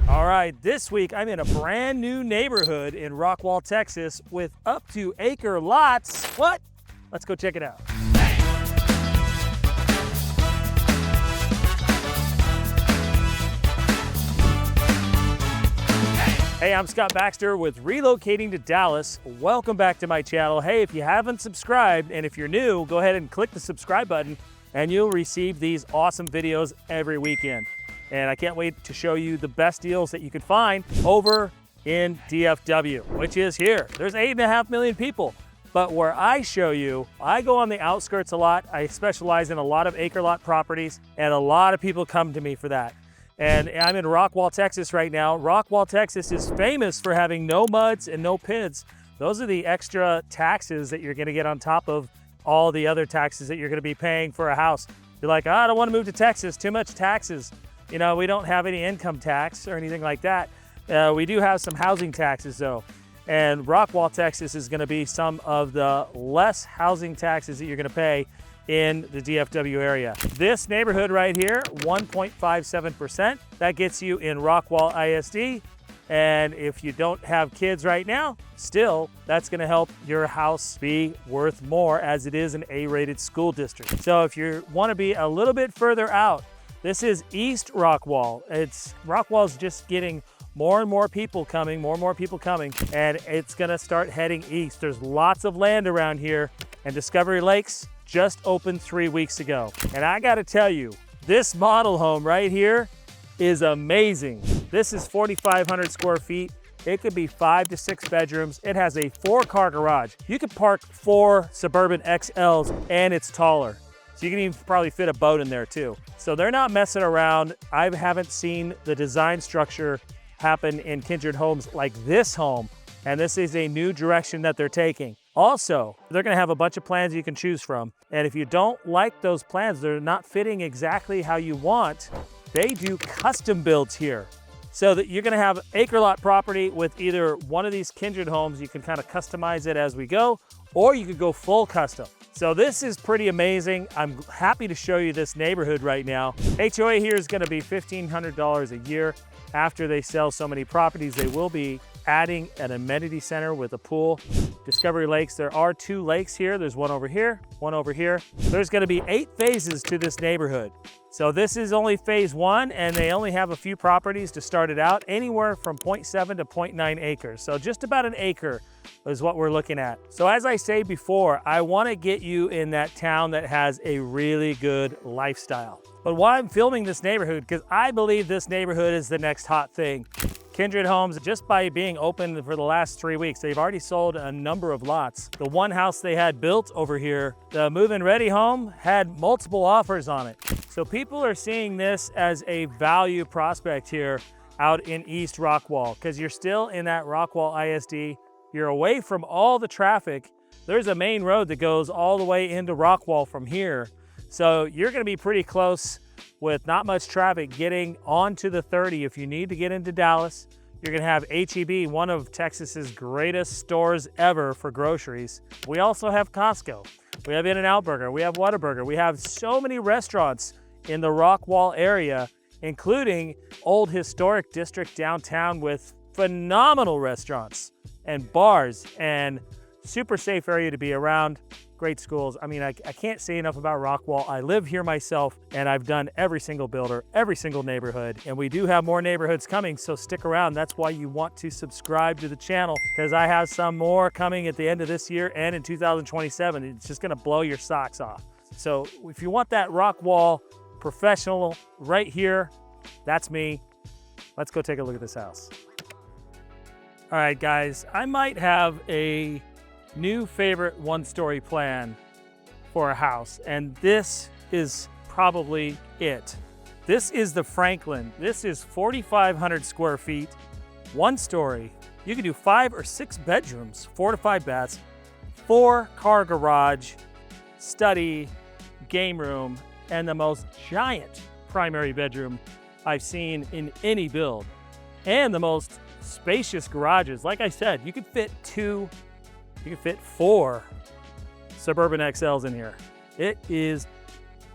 All right, this week I'm in a brand new neighborhood in Rockwall, Texas with up to acre lots. What? Let's go check it out. Hey, I'm Scott Baxter with Relocating to Dallas. Welcome back to my channel. Hey, if you haven't subscribed and if you're new, go ahead and click the subscribe button and you'll receive these awesome videos every weekend. And I can't wait to show you the best deals that you can find over in DFW, which is here. There's 8.5 million people. But where I show you, I go on the outskirts a lot. I specialize in a lot of acre lot properties, and a lot of people come to me for that. And I'm in Rockwall, Texas right now. Rockwall, Texas is famous for having no muds and no PIDs. Those are the extra taxes that you're gonna get on top of all the other taxes that you're gonna be paying for a house. You're like, oh, I don't wanna move to Texas, too much taxes. You know, we don't have any income tax or anything like that. We do have some housing taxes though. And Rockwall, Texas is gonna be some of the less housing taxes that you're gonna pay in the DFW area. This neighborhood right here, 1.57%. That gets you in Rockwall ISD. And if you don't have kids right now, still, that's gonna help your house be worth more as it is an A-rated school district. So if you wanna be a little bit further out, this is East Rockwall. Rockwall's just getting more and more people coming, and it's gonna start heading east. There's lots of land around here, and Discovery Lakes just opened 3 weeks ago. And I gotta tell you, this model home right here is amazing. This is 4,500 square feet. It could be 5 to 6 bedrooms. It has a 4-car garage. You could park 4 Suburban XLs, and it's taller. So you can even probably fit a boat in there too. So they're not messing around. I haven't seen the design structure happen in Kindred Homes like this home. And this is a new direction that they're taking. Also, they're gonna have a bunch of plans you can choose from. And if you don't like those plans, they're not fitting exactly how you want, they do custom builds here. So that you're gonna have acre lot property with either one of these Kindred Homes, you can kind of customize it as we go, or you could go full custom. So this is pretty amazing. I'm happy to show you this neighborhood right now. HOA here is gonna be $1,500 a year. After they sell so many properties, they will be adding an amenity center with a pool. Discovery Lakes, there are 2 lakes here. There's one over here, one over here. There's gonna be 8 phases to this neighborhood. So this is only phase 1, and they only have a few properties to start it out, anywhere from 0.7 to 0.9 acres. So just about an acre is what we're looking at. So as I say before, I wanna get you in that town that has a really good lifestyle. But why I'm filming this neighborhood, because I believe this neighborhood is the next hot thing. Kindred Homes, just by being open for the last 3 weeks, they've already sold a number of lots. The one house they had built over here, the move-in ready home, had multiple offers on it. So people are seeing this as a value prospect here out in East Rockwall, because you're still in that Rockwall ISD. You're away from all the traffic. There's a main road that goes all the way into Rockwall from here. So you're gonna be pretty close with not much traffic getting onto the 30 if you need to get into Dallas. You're gonna have HEB, one of Texas's greatest stores ever for groceries. We also have Costco. We have In-N-Out Burger, we have Whataburger. We have so many restaurants in the Rockwall area, including Old Historic District downtown with phenomenal restaurants and bars and super safe area to be around. Great schools. I mean, I can't say enough about Rockwall. I live here myself, and I've done every single builder, every single neighborhood, and we do have more neighborhoods coming, so stick around. That's why you want to subscribe to the channel, because I have some more coming at the end of this year and in 2027. It's just gonna blow your socks off. So if you want that Rockwall professional right here, that's me. Let's go take a look at this house. All right, guys, I might have a new favorite one-story plan for a house, and this is probably it. This is the Franklin. This is 4,500 square feet, 1 story. You can do 5 or 6 bedrooms, 4 to 5 baths, 4-car garage, study, game room, and the most giant primary bedroom I've seen in any build, and the most spacious garages. Like I said, you could fit 4 Suburban XLs in here. It is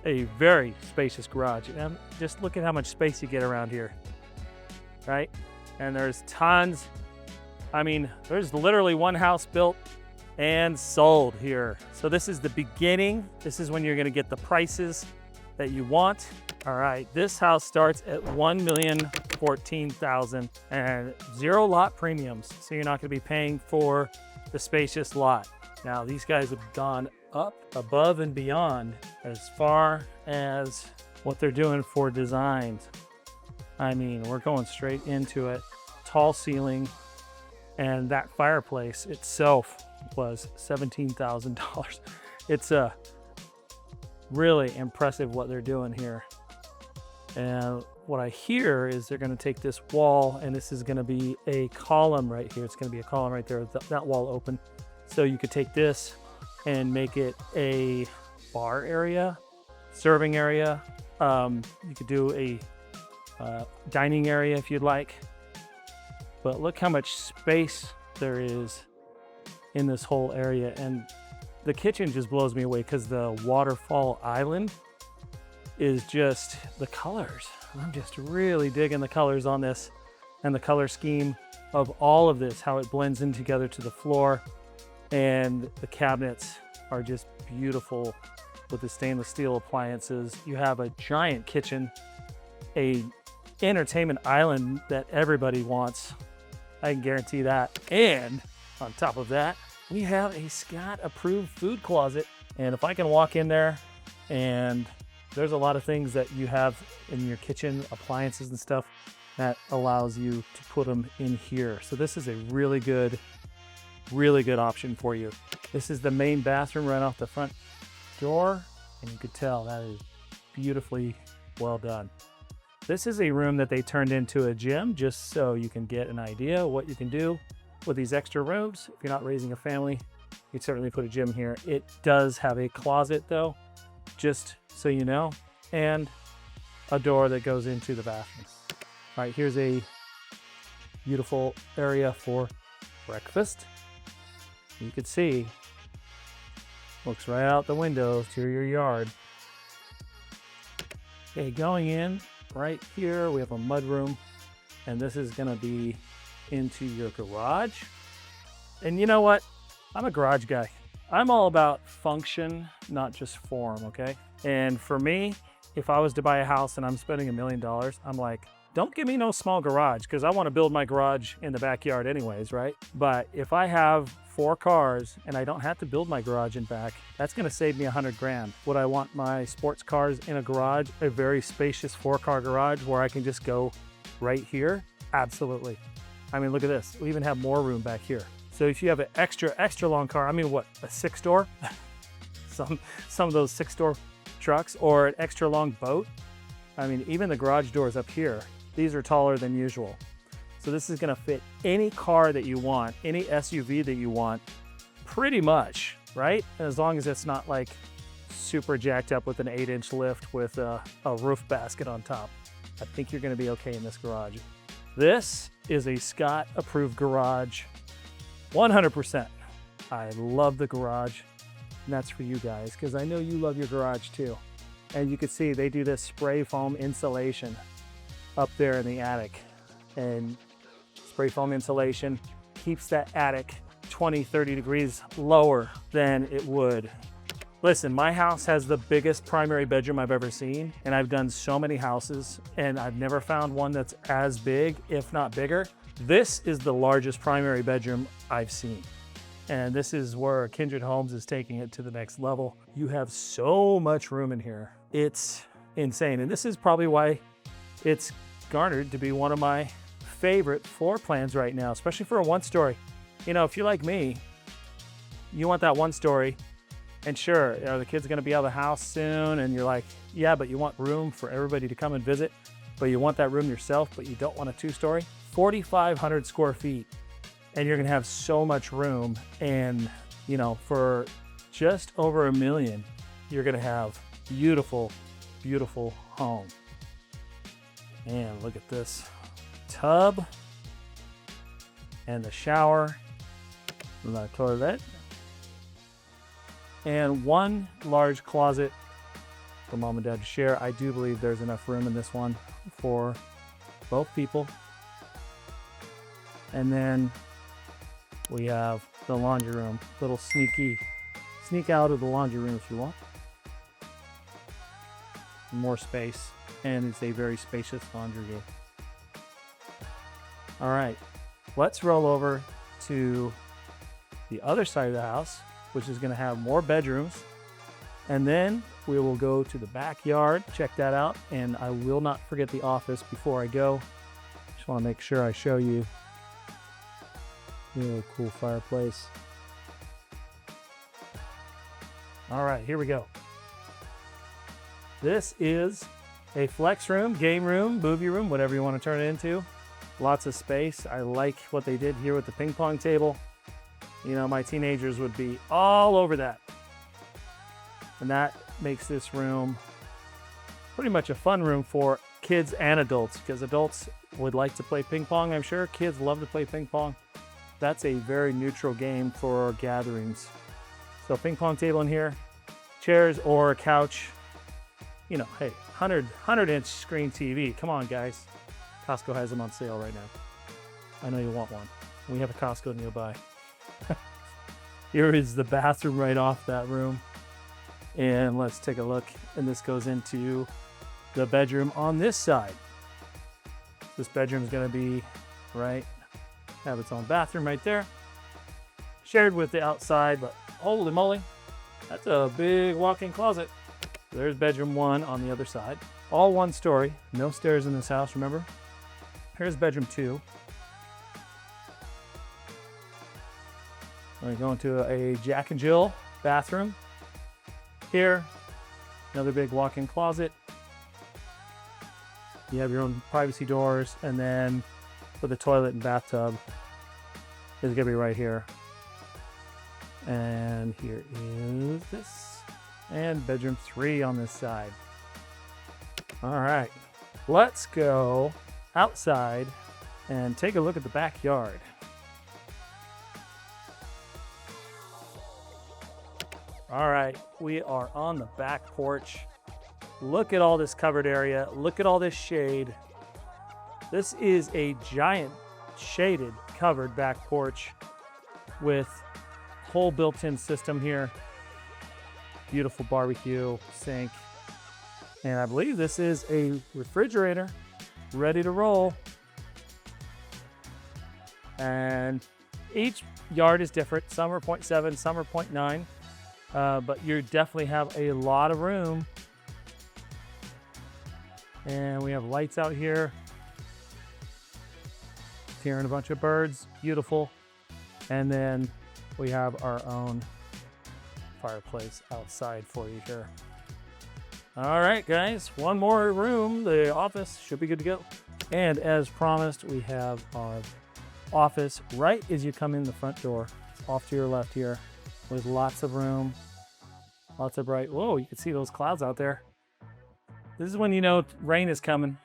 a very spacious garage. And just look at how much space you get around here. right? And there's tons. I mean, there's literally one house built and sold here. So this is the beginning. This is when you're gonna get the prices that you want. All right, this house starts at $1,014,000 and 0 lot premiums. So you're not gonna be paying for the spacious lot. Now these guys have gone up above and beyond as far as what they're doing for designs. I mean, we're going straight into it. Tall ceiling, and that fireplace itself was $17,000. It's really impressive what they're doing here. And what I hear is they're going to take this wall, and this is going to be a column right here. It's going to be a column right there, that wall open. So you could take this and make it a bar area, serving area. You could do a dining area if you'd like. But look how much space there is in this whole area. And the kitchen just blows me away because the waterfall island is just the colors. I'm just really digging the colors on this and the color scheme of all of this, how it blends in together to the floor. And the cabinets are just beautiful with the stainless steel appliances. You have a giant kitchen, a entertainment island that everybody wants. I can guarantee that. And on top of that, we have a Scott approved food closet. And if I can walk in there, and there's a lot of things that you have in your kitchen, appliances and stuff, that allows you to put them in here. So this is a really good option for you. This is the main bathroom right off the front door, and you could tell that is beautifully well done. This is a room that they turned into a gym, just so you can get an idea of what you can do with these extra rooms. If you're not raising a family, you'd certainly put a gym here. It does have a closet though, just so you know, and a door that goes into the bathroom. All right, here's a beautiful area for breakfast. You can see, looks right out the window to your yard. Okay, going in right here, we have a mud room, and this is gonna be into your garage. And you know what? I'm a garage guy. I'm all about function, not just form, okay? And for me, if I was to buy a house and I'm spending $1 million, I'm like, don't give me no small garage, because I want to build my garage in the backyard anyways, right? But if I have 4 cars and I don't have to build my garage in back, that's going to save me $100 grand. Would I want my sports cars in a garage, a very spacious 4-car garage where I can just go right here? Absolutely. I mean, look at this. We even have more room back here. So if you have an extra long car, I mean, what, a 6-door? some of those 6-door trucks, or an extra long boat. I mean, even the garage doors up here, these are taller than usual. So this is gonna fit any car that you want, any SUV that you want, pretty much, right? As long as it's not like super jacked up with an 8-inch lift with a roof basket on top. I think you're gonna be okay in this garage. This is a Scott approved garage, 100%. I love the garage, and that's for you guys, because I know you love your garage too. And you can see they do this spray foam insulation up there in the attic. And spray foam insulation keeps that attic 20, 30 degrees lower than it would. Listen, my house has the biggest primary bedroom I've ever seen, and I've done so many houses, and I've never found one that's as big, if not bigger. This is the largest primary bedroom I've seen. And this is where Kindred Homes is taking it to the next level. You have so much room in here. It's insane. And this is probably why it's garnered to be one of my favorite floor plans right now, especially for a 1-story. You know, if you're like me, you want that 1-story, and sure, are the kids gonna be out of the house soon? And you're like, yeah, but you want room for everybody to come and visit, but you want that room yourself, but you don't want a 2-story? 4,500 square feet. And you're gonna have so much room. And you know, for just over $1 million, you're gonna have beautiful, beautiful home. And look at this tub and the shower, the toilet, and one large closet for mom and dad to share. I do believe there's enough room in this one for both people And then we have the laundry room. Little sneak out of the laundry room if you want. More space, and it's a very spacious laundry room. All right, let's roll over to the other side of the house, which is going to have more bedrooms. And then we will go to the backyard, check that out. And I will not forget the office before I go. Just want to make sure I show you. Really cool fireplace. All right, here we go. This is a flex room, game room, movie room, whatever you want to turn it into. Lots of space. I like what they did here with the ping pong table. You know, my teenagers would be all over that. And that makes this room pretty much a fun room for kids and adults, because adults would like to play ping pong, I'm sure. Kids love to play ping pong. That's a very neutral game for gatherings. So ping pong table in here, chairs or a couch. You know, hey, 100-inch screen TV. Come on, guys. Costco has them on sale right now. I know you want one. We have a Costco nearby. Here is the bathroom right off that room. And let's take a look. And this goes into the bedroom on this side. This bedroom is going to be have its own bathroom right there. Shared with the outside, but holy moly, that's a big walk-in closet. There's bedroom 1 on the other side. All 1 story. No stairs in this house, remember? Here's bedroom 2. We're going to a Jack and Jill bathroom. Here, another big walk-in closet. You have your own privacy doors, and then for the toilet and bathtub is gonna be right here. And here is this, and bedroom 3 on this side. All right, let's go outside and take a look at the backyard. All right, we are on the back porch. Look at all this covered area. Look at all this shade. This is a giant shaded covered back porch with whole built-in system here. Beautiful barbecue sink. And I believe this is a refrigerator ready to roll. And each yard is different. Some are 0.7, some are 0.9. But you definitely have a lot of room. And we have lights out here. Hearing a bunch of birds, beautiful. And then we have our own fireplace outside for you here. All right, guys, one more room. The office should be good to go. And as promised, we have our office right as you come in the front door. It's off to your left here with lots of room, lots of bright. Whoa, you can see those clouds out there. This is when you know rain is coming.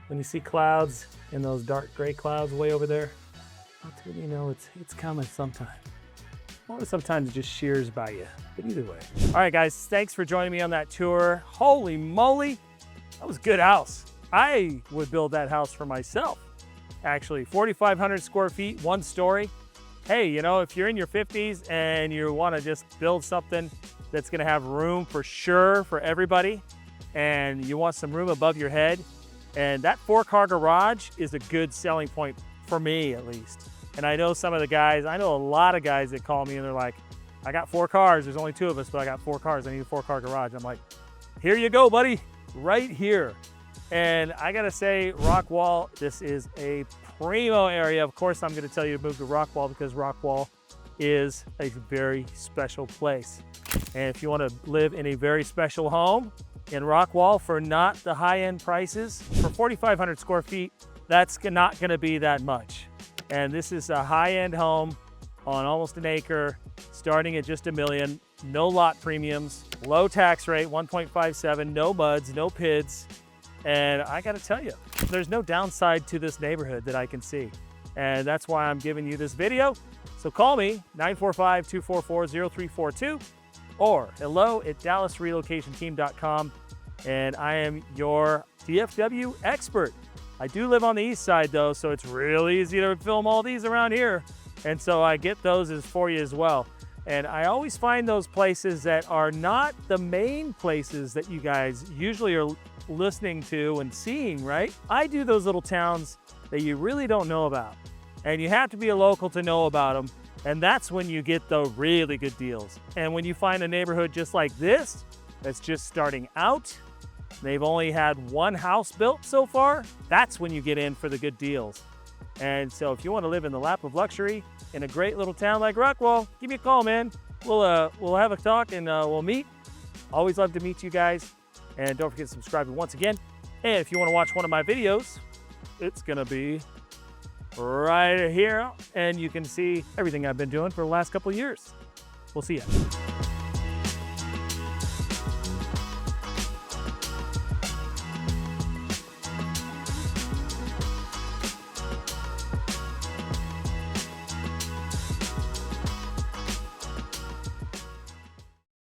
When you see clouds and those dark gray clouds way over there, that's when you know it's coming sometime. Or sometimes it just shears by you, but either way. All right, guys, thanks for joining me on that tour. Holy moly, that was a good house. I would build that house for myself. Actually, 4,500 square feet, 1 story. Hey, you know, if you're in your 50s and you want to just build something that's going to have room for sure for everybody, and you want some room above your head, and that 4-car garage is a good selling point for me, at least. And I know some of the guys, I know a lot of guys that call me and they're like, I got 4 cars. There's only 2 of us, but I got 4 cars. I need a 4-car garage. I'm like, here you go, buddy, right here. And I gotta say, Rockwall, this is a primo area. Of course, I'm gonna tell you to move to Rockwall because Rockwall is a very special place. And if you wanna live in a very special home in Rockwall for not the high-end prices, for 4,500 square feet, that's not gonna be that much. And this is a high-end home on almost an acre, starting at just $1 million, no lot premiums, low tax rate, 1.57, no MUDs, no PIDs. And I gotta tell you, there's no downside to this neighborhood that I can see. And that's why I'm giving you this video. So call me, 945-244-0342 or hello@DallasRelocationTeam.com. And I am your DFW expert. I do live on the east side though, so it's really easy to film all these around here. And so I get those for you as well. And I always find those places that are not the main places that you guys usually are listening to and seeing, right? I do those little towns that you really don't know about. And you have to be a local to know about them. And that's when you get the really good deals. And when you find a neighborhood just like this, that's just starting out, they've only had one house built so far, that's when you get in for the good deals. And so if you want to live in the lap of luxury in a great little town like Rockwall, give me a call, man. We'll have a talk and we'll meet. Always love to meet you guys. And don't forget to subscribe once again. And if you want to watch one of my videos, it's gonna be right here. And you can see everything I've been doing for the last couple of years. We'll see you.